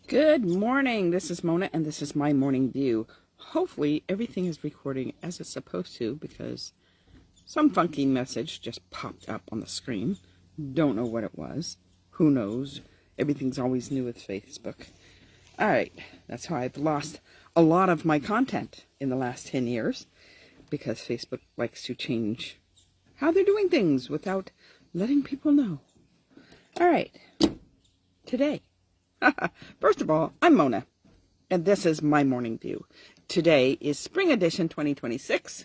Good morning. This is Mona, and this is my morning view. Hopefully, everything is recording as it's supposed to because some funky message just popped up on the screen. Don't know what it was. Who knows? Everything's always new with Facebook. All right. That's how I've lost a lot of my content in the last 10 years because Facebook likes to change how they're doing things without letting people know. All right. Today. First of all, I'm Mona, and this is my morning view. Today is Spring Edition 2026.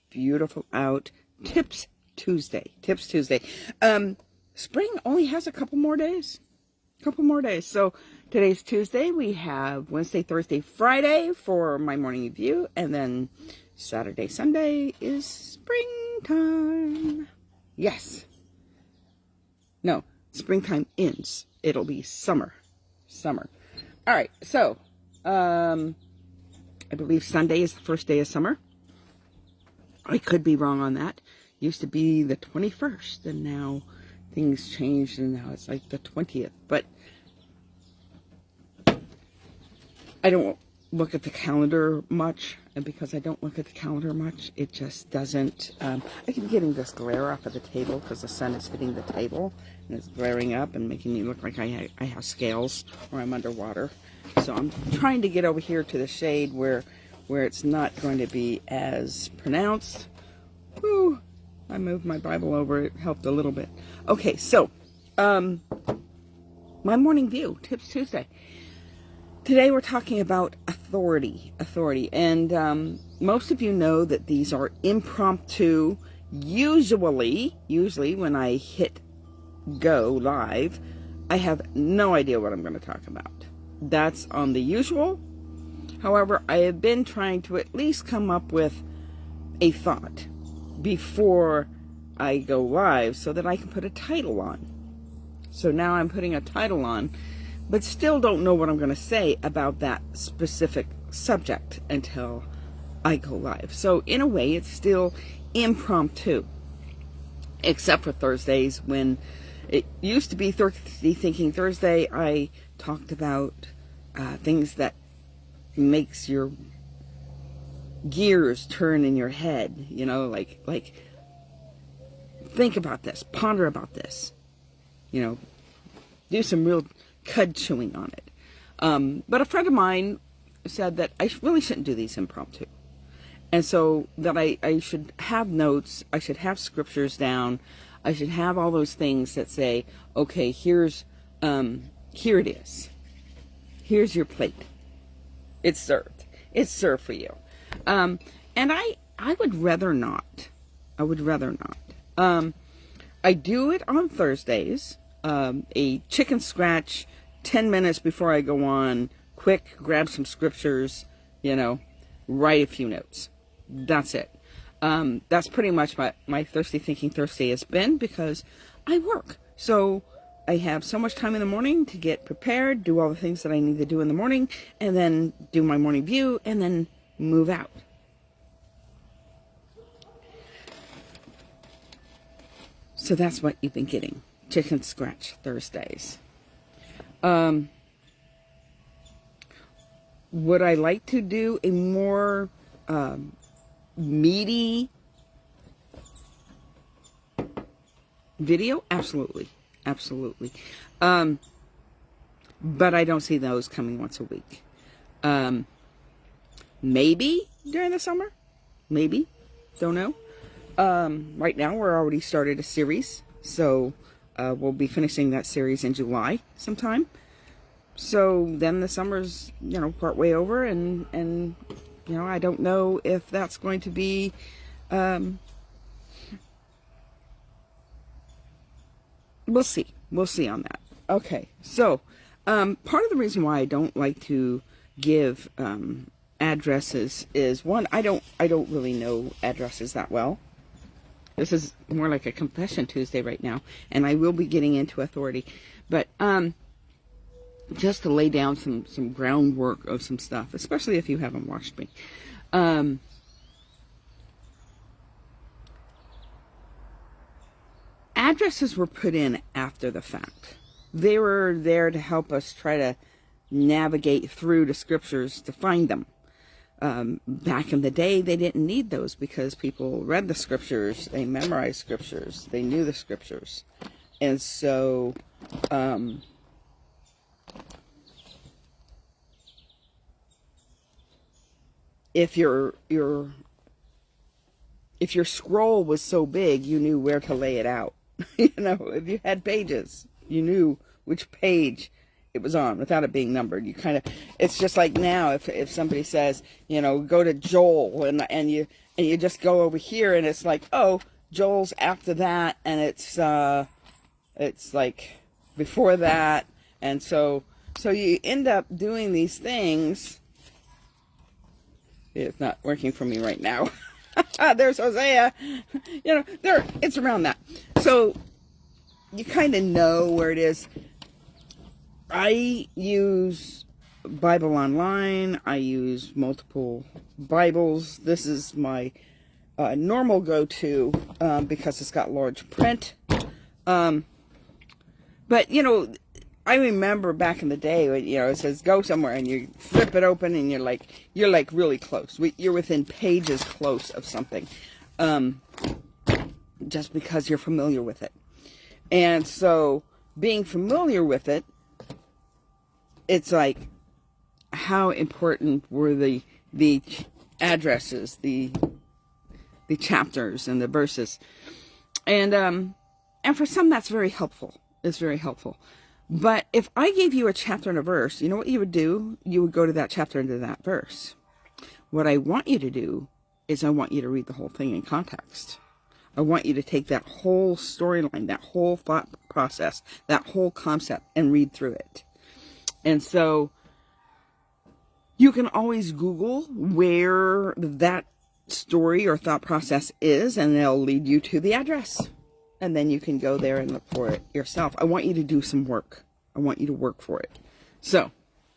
Beautiful out. Tips Tuesday. Spring only has a couple more days. So today's Tuesday. We have Wednesday, Thursday, Friday for my morning view, and then Saturday, Sunday is springtime. Yes. No, springtime ends. It'll be summer. All right, so I believe Sunday is the first day of summer. I could be wrong on that. Used to be the 21st, and now things changed, and now it's like the 20th. But I don't look at the calendar much, and because I don't look at the calendar much, it just doesn't. I keep getting this glare off of the table because the sun is hitting the table, and it's glaring up and making me look like I have scales or I'm underwater. So I'm trying to get over here to the shade where it's not going to be as pronounced. Whew, I moved my Bible over. It helped a little bit. Okay, so my morning view, Tips Tuesday. Today we're talking about authority, and most of you know that these are impromptu. Usually when I hit go live, I have no idea what I'm going to talk about. That's on the usual. However, I have been trying to at least come up with a thought before I go live so that I can put a title on. So now I'm putting a title on, but still don't know what I'm going to say about that specific subject until I go live. So in a way, it's still impromptu, except for Thursdays when it used to be Thirsty Thinking Thursday. I talked about things that makes your gears turn in your head, you know, like think about this, ponder about this, you know, do some real cud chewing on it. But a friend of mine said that I really shouldn't do these impromptu. And so that I should have notes, I should have scriptures down, I should have all those things that say, okay, here it is. Here's your plate. It's served. It's served for you. And I would rather not. I do it on Thursdays. A chicken scratch, 10 minutes before I go on, quick, grab some scriptures, you know, write a few notes. That's it. That's pretty much my Thirsty Thinking Thursday has been because I work. So I have so much time in the morning to get prepared, do all the things that I need to do in the morning, and then do my morning view, and then move out. So that's what you've been getting. Chicken Scratch Thursdays. Would I like to do a more meaty video? Absolutely. But I don't see those coming once a week. Maybe during the summer. Maybe. Don't know. Right now we're already started a series. So we'll be finishing that series in July sometime. So then the summer's, you know, part way over, and you know, I don't know if that's going to be we'll see on that. Okay, so part of the reason why I don't like to give addresses is, one, I don't really know addresses that well. This is more like a confession Tuesday right now, and I will be getting into authority. But just to lay down some groundwork of some stuff, especially if you haven't watched me. Addresses were put in after the fact. They were there to help us try to navigate through the scriptures to find them. Back in the day, they didn't need those because people read the scriptures, they memorized scriptures, they knew the scriptures. And so, if your scroll was so big, you knew where to lay it out. You know, if you had pages, you knew which page it was on without it being numbered. You kind of, it's just like now, if somebody says, you know, go to Joel, and you just go over here, and it's like, oh, Joel's after that, and it's like before that, and so you end up doing these things. It's not working for me right now. There's Hosea. You know, it's around that. So you kind of know where it is. I use Bible Online. I use multiple Bibles. This is my normal go-to because it's got large print. But, you know, I remember back in the day, when, you know, it says go somewhere, and you flip it open, and you're like really close. You're within pages close of something, just because you're familiar with it. And so, being familiar with it, it's like, how important were the addresses, the chapters, and the verses, and for some that's very helpful. It's very helpful. But if I gave you a chapter and a verse, you know what you would do? You would go to that chapter and to that verse. What I want you to do is I want you to read the whole thing in context. I want you to take that whole storyline, that whole thought process, that whole concept, and read through it. And so you can always Google where that story or thought process is, and it'll lead you to the address. And then you can go there and look for it yourself. I want you to do some work. I want you to work for it. So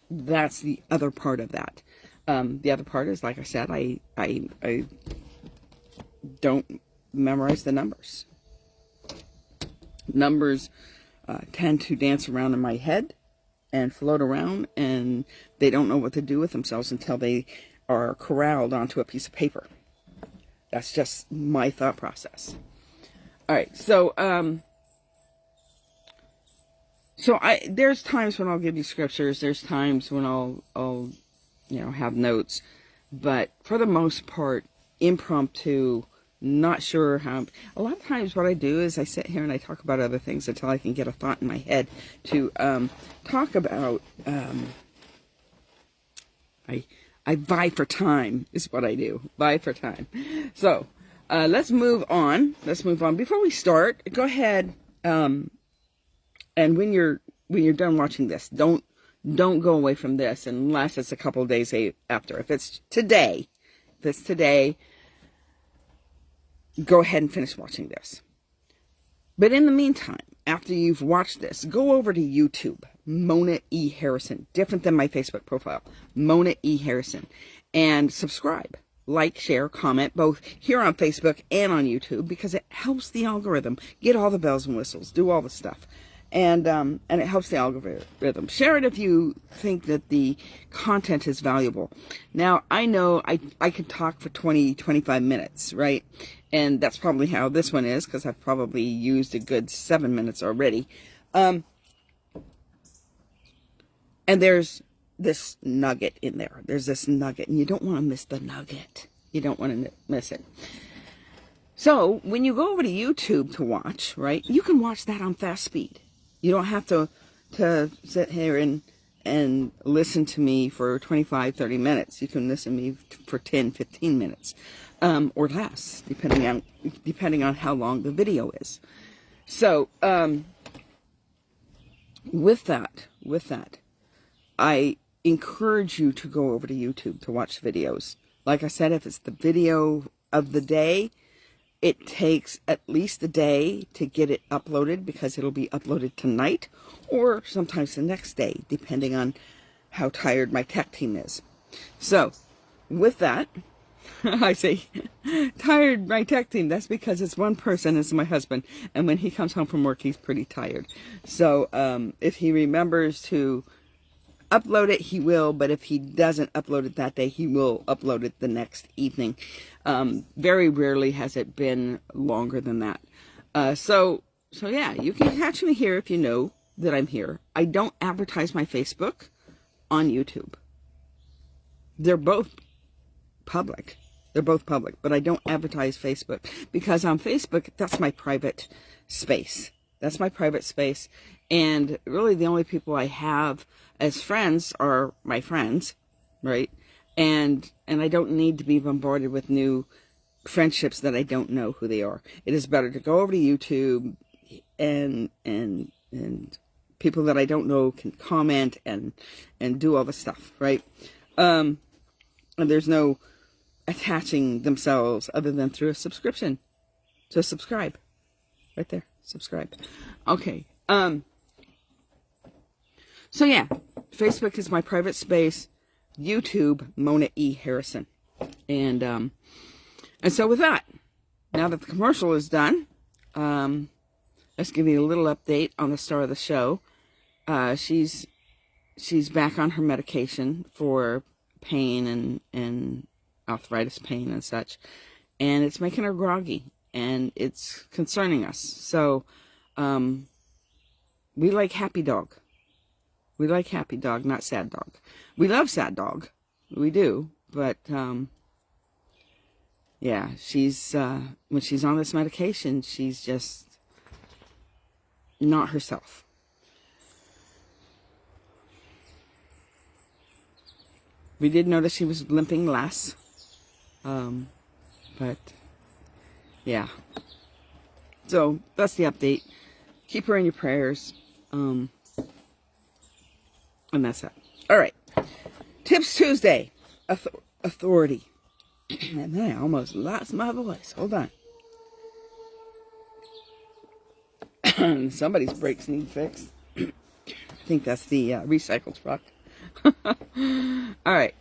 that's the other part of that. The other part is, like I said, I don't memorize the numbers. Numbers tend to dance around in my head and float around, and they don't know what to do with themselves until they are corralled onto a piece of paper. That's just my thought process. All right, so there's times when I'll give you scriptures. There's times when I'll have notes, but for the most part, impromptu. Not sure how. A lot of times, what I do is I sit here and I talk about other things until I can get a thought in my head to talk about. I vie for time is what I do. Vie for time. So. Let's move on. Before we start, go ahead, and when you're done watching this, don't go away from this unless it's a couple of days after. If it's today, go ahead and finish watching this. But in the meantime, after you've watched this, go over to YouTube, Mona E. Harrison, different than my Facebook profile, Mona E. Harrison, and subscribe. Like, share, comment, both here on Facebook and on YouTube, because it helps the algorithm get all the bells and whistles, do all the stuff. And it helps the algorithm. Share it if you think that the content is valuable. Now, I know I can talk for 20, 25 minutes, right? And that's probably how this one is, because I've probably used a good 7 minutes already. And there's this nugget in there. There's this nugget, and you don't want to miss the nugget. You don't want to miss it. So, when you go over to YouTube to watch, right, you can watch that on fast speed. You don't have to sit here and listen to me for 25, 30 minutes. You can listen to me for 10, 15 minutes, or less, depending on how long the video is. So, with that, I encourage you to go over to YouTube to watch videos. Like I said, if it's the video of the day, it takes at least a day to get it uploaded, because it'll be uploaded tonight or sometimes the next day, depending on how tired my tech team is. So, with that, I say tired my tech team. That's because it's one person, it's my husband, and when he comes home from work, he's pretty tired. So, if he remembers to upload it, he will. But if he doesn't upload it that day, he will upload it the next evening. Very rarely has it been longer than that. So yeah, you can catch me here if you know that I'm here. I don't advertise my Facebook on YouTube. They're both public. They're both public, but I don't advertise Facebook because on Facebook, that's my private space. That's my private space. And really the only people I have as friends are my friends, right? And I don't need to be bombarded with new friendships that I don't know who they are. It is better to go over to YouTube and people that I don't know can comment and do all the stuff, right? And there's no attaching themselves other than through a subscription. So subscribe. Right there. Subscribe. Okay. So yeah, Facebook is my private space. YouTube, Mona E. Harrison. And so with that, now that the commercial is done, let's give you a little update on the star of the show. She's back on her medication for pain and arthritis pain and such, and it's making her groggy, and it's concerning us. So we like Happy Dog. We like Happy Dog, not Sad Dog. We love Sad Dog. We do. But, yeah, she's, when she's on this medication, she's just not herself. We did notice she was limping less. But, yeah. So, that's the update. Keep her in your prayers. And that's it. All right. Tips Tuesday. Authority. And then I almost lost my voice. Hold on. Somebody's brakes need fixed. I think that's the recycle truck. All right.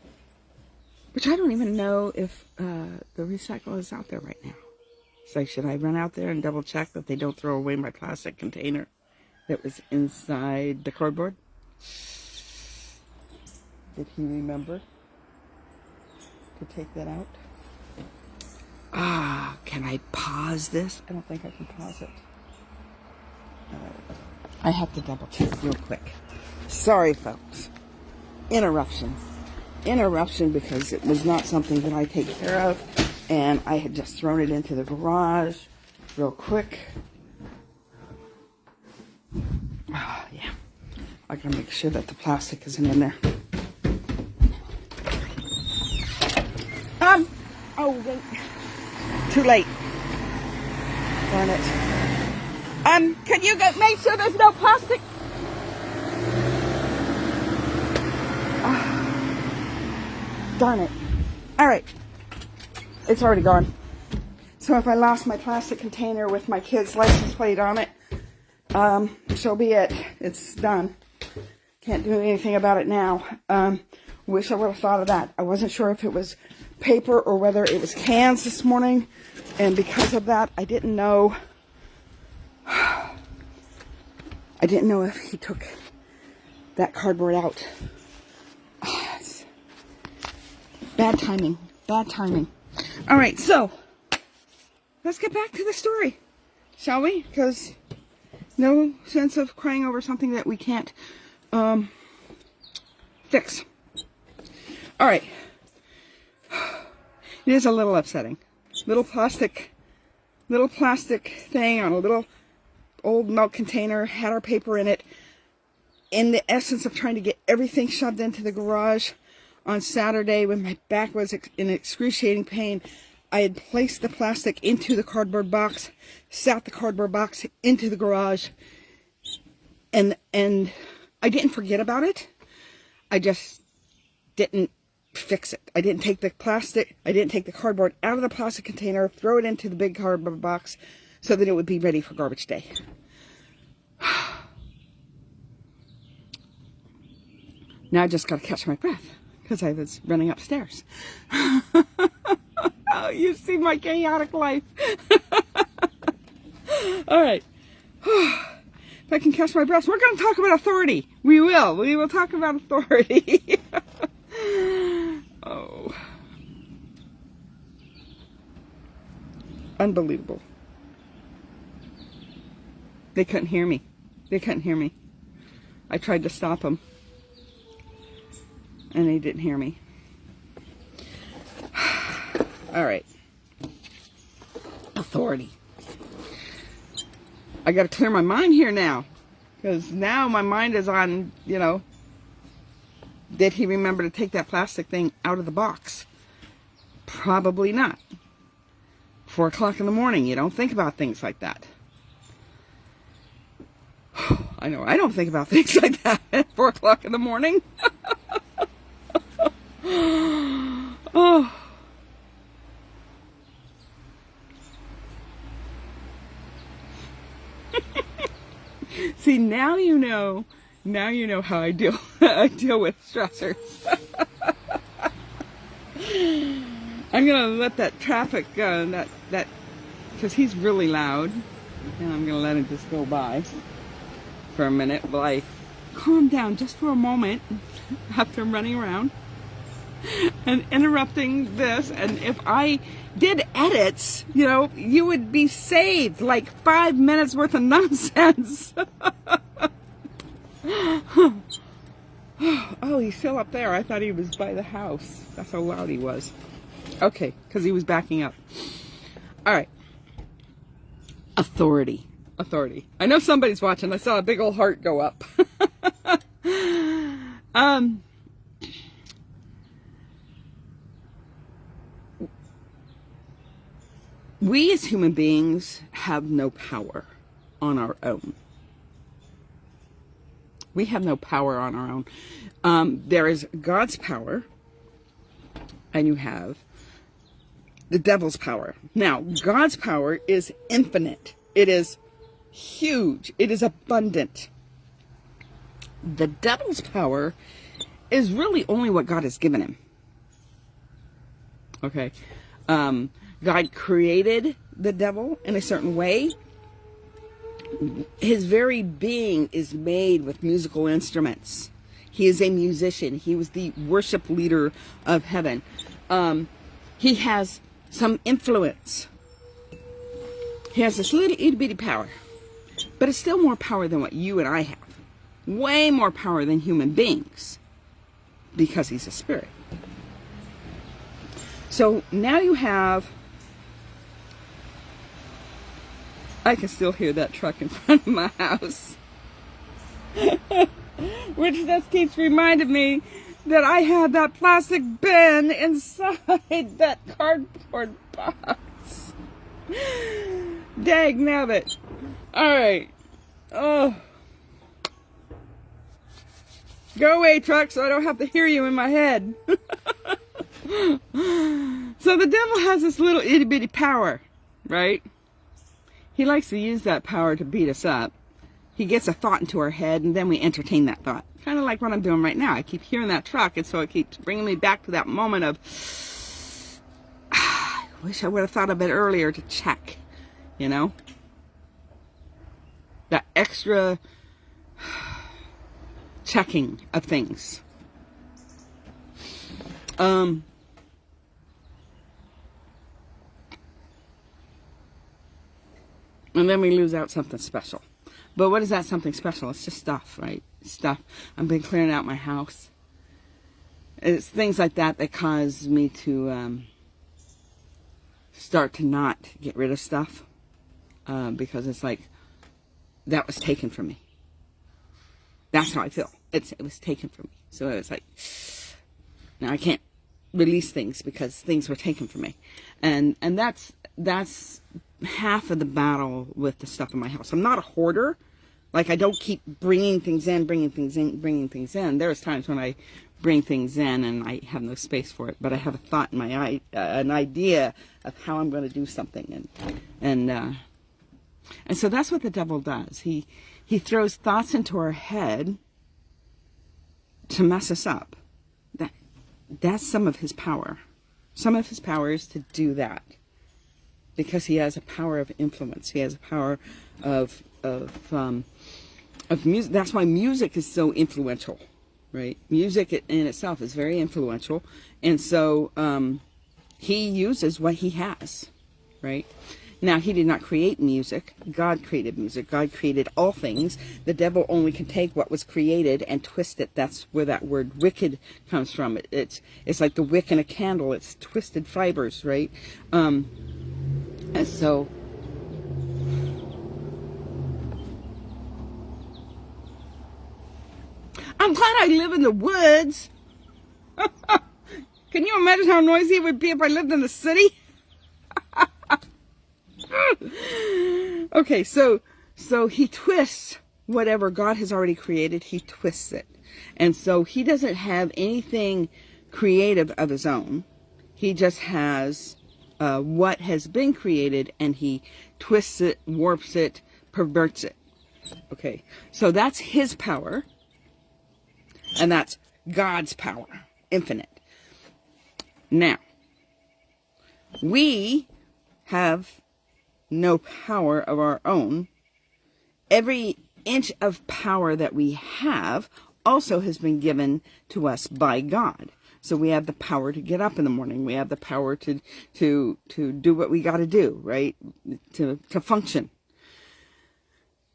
Which I don't even know if the recycle is out there right now. It's like, should I run out there and double check that they don't throw away my plastic container that was inside the cardboard? Did he remember to take that out? Can I pause this? I don't think I can pause it. I have to double check real quick. Sorry, folks. Interruption because it was not something that I take care of, and I had just thrown it into the garage real quick. Yeah. I gotta make sure that the plastic isn't in there. Oh, wait. Too late. Darn it. Can you make sure there's no plastic? Darn it. All right. It's already gone. So if I lost my plastic container with my kid's license plate on it, so be it. It's done. Can't do anything about it now. Wish I would have thought of that. I wasn't sure if it was paper or whether it was cans this morning, and because of that, I didn't know. I didn't know if he took that cardboard out. Bad timing. Bad timing. All right, so let's get back to the story, shall we? Because no sense of crying over something that we can't fix. All right. It is a little upsetting. Little plastic thing on a little old milk container, had our paper in it. In the essence of trying to get everything shoved into the garage on Saturday when my back was in excruciating pain, I had placed the plastic into the cardboard box, sat the cardboard box into the garage, and I didn't forget about it. I just didn't fix it. I didn't take the cardboard out of the plastic container, throw it into the big cardboard box so that it would be ready for garbage day. Now I just got to catch my breath because I was running upstairs. Oh, you see my chaotic life. All right. If I can catch my breath, we're going to talk about authority. We will. We will talk about authority. Oh. Unbelievable. They couldn't hear me. They couldn't hear me. I tried to stop them. And they didn't hear me. All right. Authority. I got to clear my mind here now. Because now my mind is on, did he remember to take that plastic thing out of the box? Probably not. 4 o'clock in the morning, you don't think about things like that. I know, I don't think about things like that at 4 o'clock in the morning. Oh. See, now you know how I deal with stressors. I'm gonna let that traffic because he's really loud, and I'm gonna let him just go by for a minute while I calm down just for a moment after running around and interrupting this. And if I did edits, you would be saved like 5 minutes worth of nonsense. Oh, he's still up there. I thought he was by the house. That's how loud he was. Okay, because he was backing up. All right. Authority. Authority. I know somebody's watching. I saw a big old heart go up. We as human beings have no power on our own. We have no power on our own. There is God's power, and you have the devil's power. Now, God's power is infinite. It is huge. It is abundant. The devil's power is really only what God has given him. Okay. God created the devil in a certain way. His very being is made with musical instruments. He is a musician. He was the worship leader of heaven. He has some influence. He has this little itty bitty power. But it's still more power than what you and I have. Way more power than human beings. Because he's a spirit. So now you have... I can still hear that truck in front of my house. Which just keeps reminding me that I had that plastic bin inside that cardboard box. Dag nabbit. Alright. Oh. Go away, truck, so I don't have to hear you in my head. So the devil has this little itty bitty power, right? He likes to use that power to beat us up. He gets a thought into our head, and then we entertain that thought. Kind of like what I'm doing right now. I keep hearing that truck, and so it keeps bringing me back to that moment of, I wish I would have thought of it earlier to check, That extra checking of things. And then we lose out something special. But what is that something special? It's just stuff, right? Stuff. I've been clearing out my house. It's things like that that cause me to start to not get rid of stuff. Because it's like, that was taken from me. That's how I feel. It was taken from me. So it's like, now I can't release things because things were taken from me. And that's half of the battle with the stuff in my house. I'm not a hoarder. Like, I don't keep bringing things in. There's times when I bring things in and I have no space for it, but I have a thought in my an idea of how I'm going to do something, and so that's what the devil does. He throws thoughts into our head to mess us up. That's some of his power. Some of his power is to do that. Because he has a power of influence. He has a power of of music. That's why music is so influential, right? Music in itself is very influential. And so he uses what he has, right? Now, he did not create music. God created music. God created all things. The devil only can take what was created and twist it. That's where that word wicked comes from. It's like the wick in a candle. It's twisted fibers, right? And so I'm glad I live in the woods. Can you imagine how noisy it would be if I lived in the city? Okay, so he twists whatever God has already created. He twists it. And so he doesn't have anything creative of his own. He just has what has been created, and he twists it, warps it, perverts it. Okay, so that's his power. And that's God's power, infinite. Now, we have no power of our own. Every inch of power that we have also has been given to us by God. So we have the power to get up in the morning. We have the power to do what we got to do, right? To function.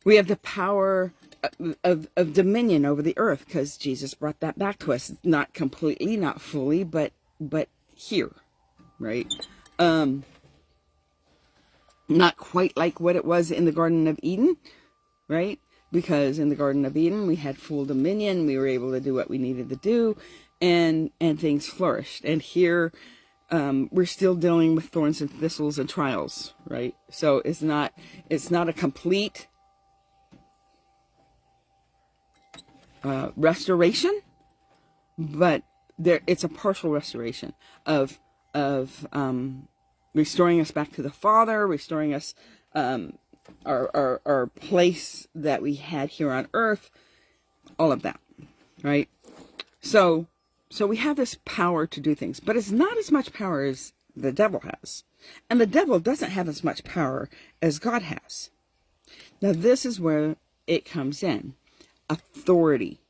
We have the power of dominion over the earth, because Jesus brought that back to us. Not completely, not fully, but here, right? Not quite like what it was in the Garden of Eden, right? Because in the Garden of Eden, we had full dominion. We were able to do what we needed to do, and things flourished. And here, we're still dealing with thorns and thistles and trials, right? So it's not a complete restoration, but it's a partial restoration of restoring us back to the Father, restoring us our place that we had here on earth, all of that, right? So we have this power to do things, but it's not as much power as the devil has. And the devil doesn't have as much power as God has. Now, this is where it comes in. Authority.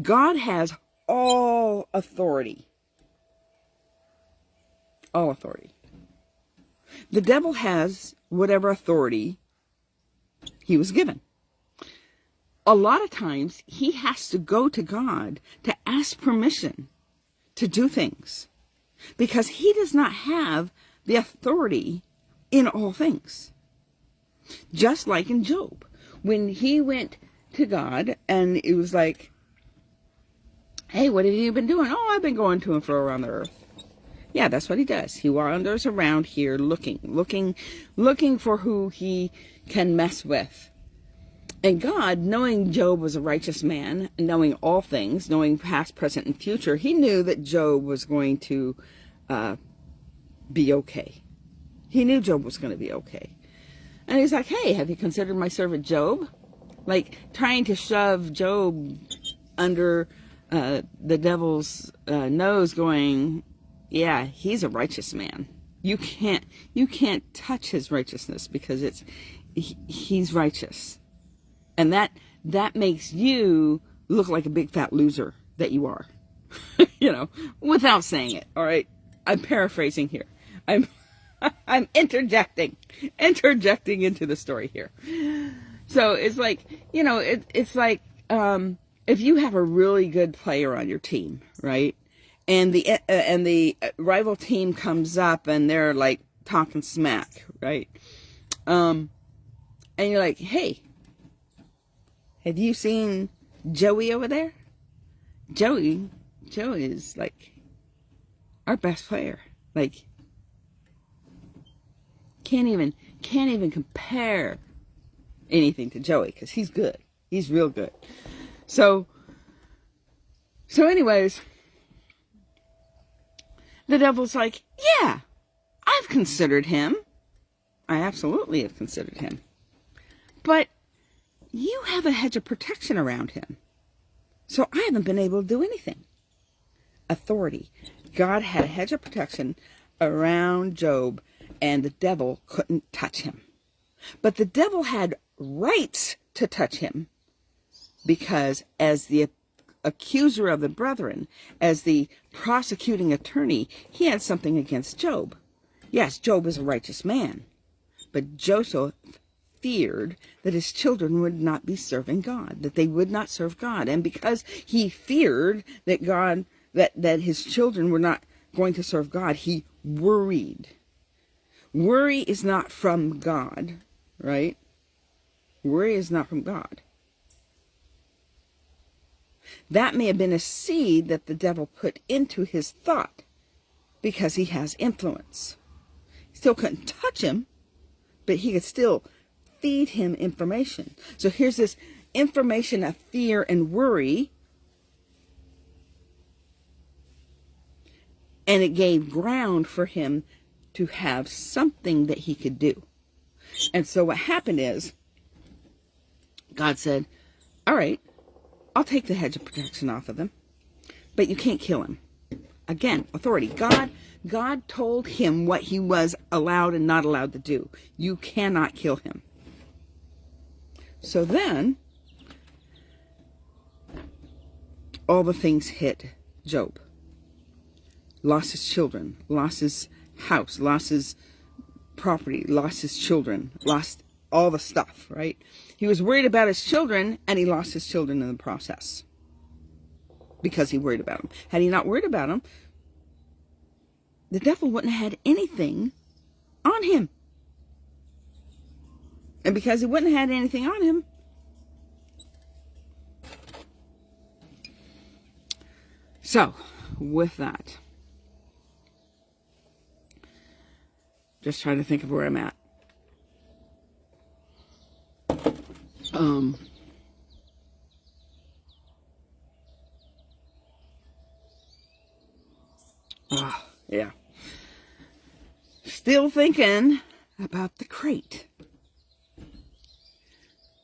God has all authority. All authority. The devil has whatever authority he was given. A lot of times he has to go to God to ask permission to do things, because he does not have the authority in all things. Just like in Job, when he went to God and it was like, hey, what have you been doing? Oh, I've been going to and fro around the earth. Yeah, that's what he does. He wanders around here looking for who he can mess with. And God, knowing Job was a righteous man, knowing all things, knowing past, present, and future, he knew that Job was going to be okay. He knew Job was going to be okay. And he's like, hey, have you considered my servant Job? Like trying to shove Job under the devil's nose, going, yeah, he's a righteous man. You can't touch his righteousness because he's righteous. And that makes you look like a big fat loser that you are. Without saying it. All right. I'm paraphrasing here. I'm interjecting into the story here. So it's like, it's like, if you have a really good player on your team, right? And the rival team comes up and they're like talking smack, right? And you're like, hey, have you seen Joey over there? Joey is like our best player. Like, can't even compare anything to Joey, because he's good. He's real good. So anyways, the devil's like, yeah, I've considered him. I absolutely have considered him. But you have a hedge of protection around him. So I haven't been able to do anything. Authority. God had a hedge of protection around Job, and the devil couldn't touch him. But the devil had rights to touch him because as the accuser of the brethren, as the prosecuting attorney, he had something against Job. Yes, Job is a righteous man, but Joseph feared that his children would not be serving God, that they would not serve God. And because he feared that that his children were not going to serve God, he worried. Worry is not from God, right? Worry is not from God. That may have been a seed that the devil put into his thought because he has influence. He still couldn't touch him, but he could still feed him information. So here's this information of fear and worry, and it gave ground for him to have something that he could do. And so what happened is, God said, all right, I'll take the hedge of protection off of him, but you can't kill him. Again, authority. God told him what he was allowed and not allowed to do. You cannot kill him. So then, all the things hit Job. Lost his children, lost his house, lost his property, lost his children, lost all the stuff, right? He was worried about his children, and he lost his children in the process because he worried about them. Had he not worried about them, the devil wouldn't have had anything on him. And because he wouldn't have had anything on him, so with that, just trying to think of where I'm at. Yeah. Still thinking about the crate.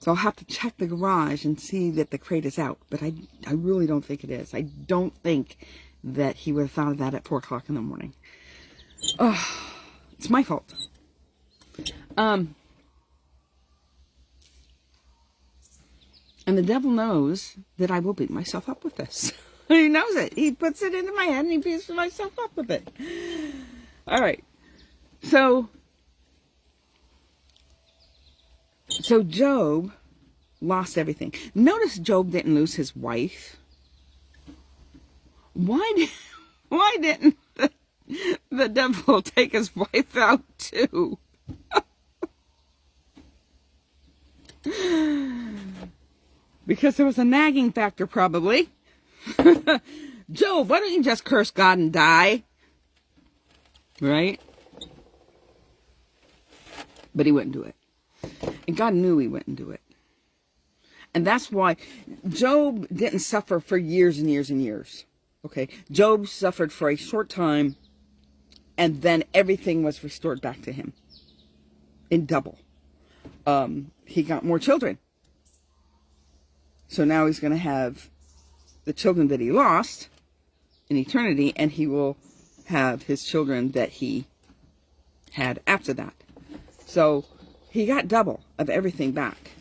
So I'll have to check the garage and see that the crate is out. But I really don't think it is. I don't think that he would have thought of that at 4 o'clock in the morning. Oh, it's my fault. And the devil knows that I will beat myself up with this. He knows it. He puts it into my head and he beats myself up with it. All right. So Job lost everything. Notice Job didn't lose his wife. Why didn't the devil take his wife out too? Because there was a nagging factor, probably. Job, why don't you just curse God and die? Right? But he wouldn't do it. And God knew he wouldn't do it. And that's why Job didn't suffer for years and years and years. Okay? Job suffered for a short time, and then everything was restored back to him. In double. He got more children. So now he's going to have the children that he lost in eternity, and he will have his children that he had after that. So he got double of everything back.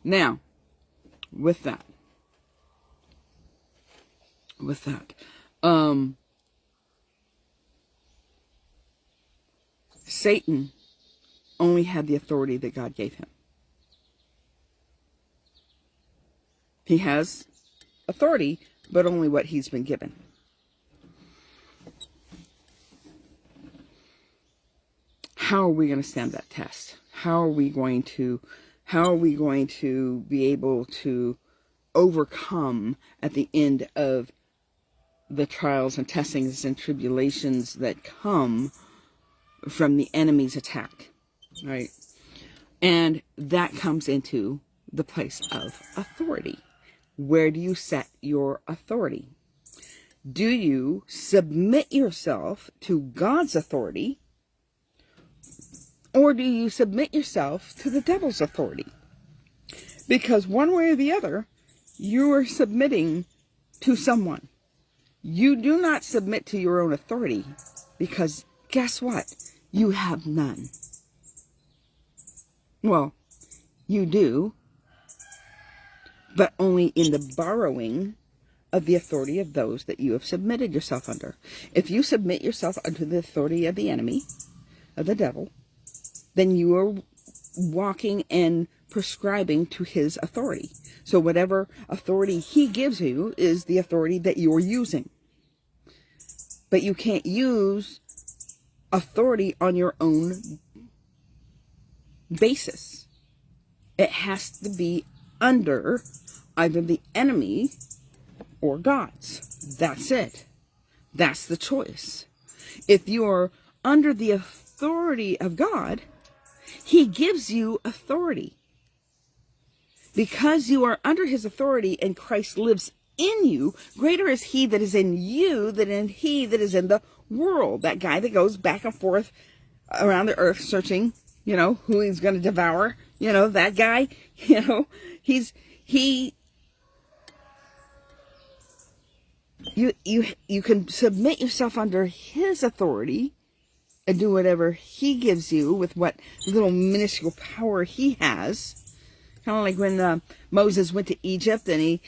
Now, with that, Satan only had the authority that God gave him. He has authority, but only what he's been given. How are we going to stand that test? How are we going to be able to overcome at the end of the trials and testings and tribulations that come from the enemy's attack, right? And that comes into the place of authority. Where do you set your authority? Do you submit yourself to God's authority, or do you submit yourself to the devil's authority? Because one way or the other, you are submitting to someone. You do not submit to your own authority, because guess what? You have none. Well, you do, but only in the borrowing of the authority of those that you have submitted yourself under. If you submit yourself under the authority of the enemy, of the devil, then you are walking and prescribing to his authority. So whatever authority he gives you is the authority that you're using. But you can't use authority on your own basis. It has to be under either the enemy or God's. That's it. That's the choice. If you're under the authority of God, he gives you authority. Because you are under his authority and Christ lives in you, greater is he that is in you than in he that is in the world. That guy that goes back and forth around the earth searching, who he's going to devour. That guy, you can submit yourself under his authority and do whatever he gives you with what little minuscule power he has. Kind of like when Moses went to Egypt and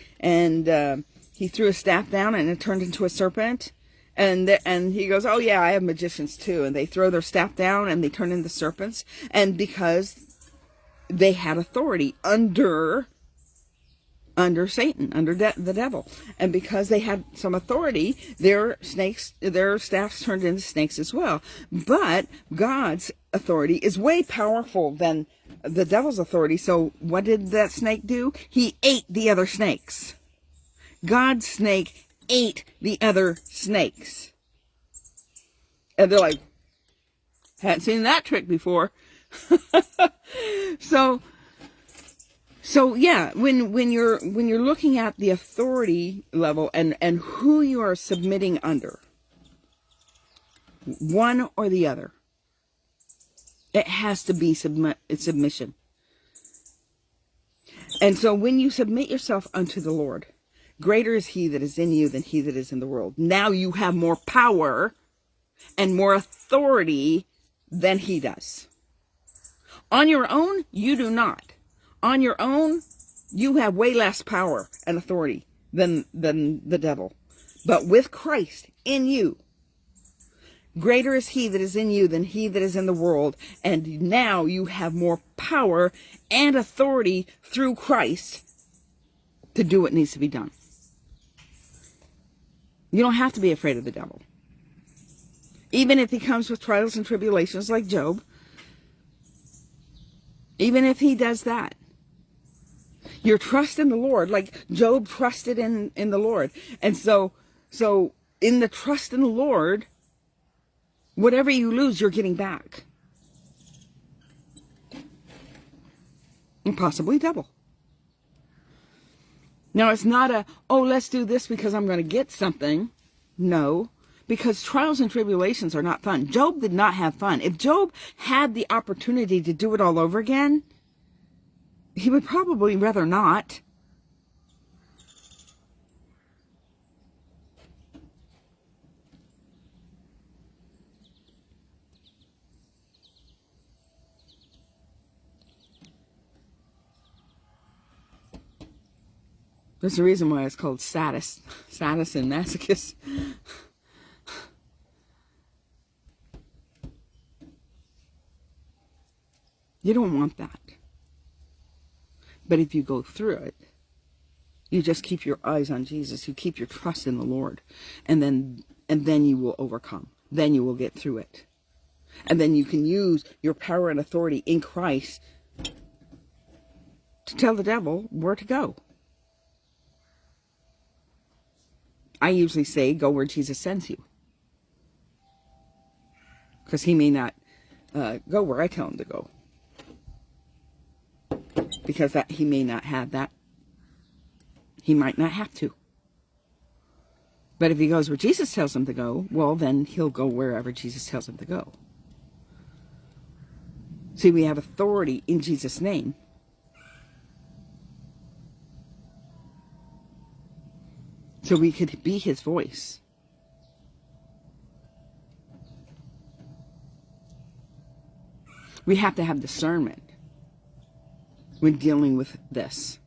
he threw a staff down and it turned into a serpent. And he goes, oh yeah, I have magicians too. And they throw their staff down and they turn into serpents. And because they had authority under Satan, under the devil. And because they had some authority, their staffs turned into snakes as well. But God's authority is way powerful than the devil's authority. So what did that snake do? He ate the other snakes. God's snake ate the other snakes. And they're like, hadn't seen that trick before. So yeah, when you're looking at the authority level and who you are submitting under, one or the other, it has to be submission. And so when you submit yourself unto the Lord, greater is he that is in you than he that is in the world. Now you have more power and more authority than he does. On your own, you do not. On your own, you have way less power and authority than the devil. But with Christ in you, greater is he that is in you than he that is in the world. And now you have more power and authority through Christ to do what needs to be done. You don't have to be afraid of the devil. Even if he comes with trials and tribulations like Job, even if he does that, your trust in the Lord, like Job trusted in the Lord. And so in the trust in the Lord, whatever you lose, you're getting back. And possibly double. Now, it's not let's do this because I'm going to get something. No, because trials and tribulations are not fun. Job did not have fun. If Job had the opportunity to do it all over again, he would probably rather not. There's a reason why it's called sadist and masochist. You don't want that. But if you go through it, you just keep your eyes on Jesus. You keep your trust in the Lord. And then you will overcome. Then you will get through it. And then you can use your power and authority in Christ to tell the devil where to go. I usually say, go where Jesus sends you. Because he may not go where I tell him to go. Because he may not have that. He might not have to. But if he goes where Jesus tells him to go, well, then he'll go wherever Jesus tells him to go. See, we have authority in Jesus' name. So we could be his voice. We have to have discernment when dealing with this.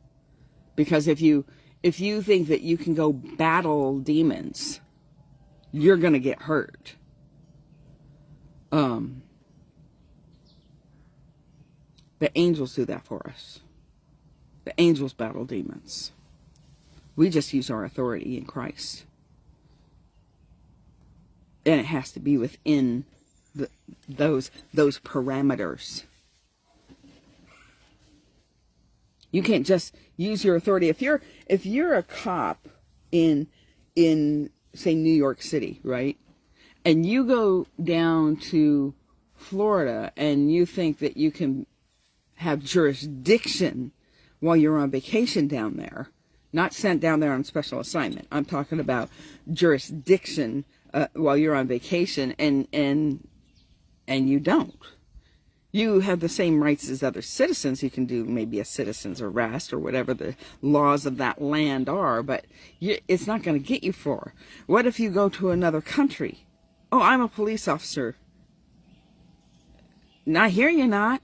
Because if you think that you can go battle demons, you're going to get hurt. The angels do that for us. The angels battle demons. We just use our authority in Christ. And it has to be within those parameters. You can't just use your authority. If you're a cop in say New York City, right? And you go down to Florida and you think that you can have jurisdiction while you're on vacation down there, not sent down there on special assignment. I'm talking about jurisdiction while you're on vacation, and you don't. You have the same rights as other citizens. You can do maybe a citizen's arrest or whatever the laws of that land are, but it's not going to get you far. What if you go to another country? Oh, I'm a police officer. Not here, you're not.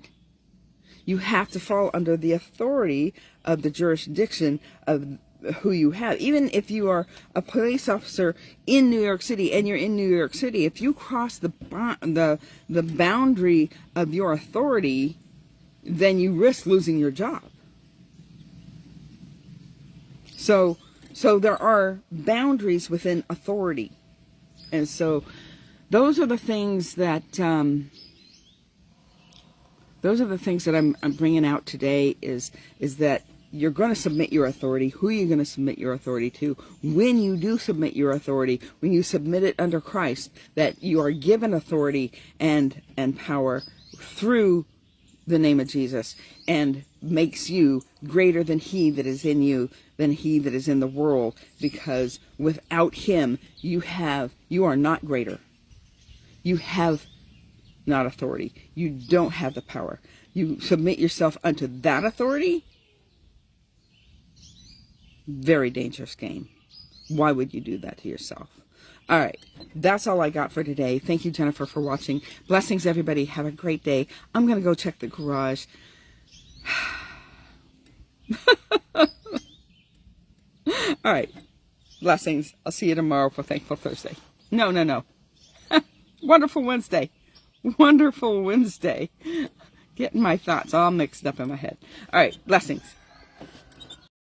You have to fall under the authority of the jurisdiction of who you have. Even if you are a police officer in New York City and you're in New York City, if you cross the boundary of your authority, then you risk losing your job. So there are boundaries within authority. And so those are the things that I'm bringing out today is that you're going to submit your authority. Who are you going to submit your authority to? When you do submit your authority, when you submit it under Christ, that you are given authority and power through the name of Jesus, and makes you greater than he that is in you, than he that is in the world, because without him, you are not greater. You have not authority. You don't have the power. You submit yourself unto that authority. Very dangerous game. Why would you do that to yourself? All right. That's all I got for today. Thank you, Jennifer, for watching. Blessings, everybody. Have a great day. I'm going to go check the garage. All right. Blessings. I'll see you tomorrow for Thankful Thursday. No. Wonderful Wednesday. Wonderful Wednesday. Getting my thoughts all mixed up in my head. All right. Blessings.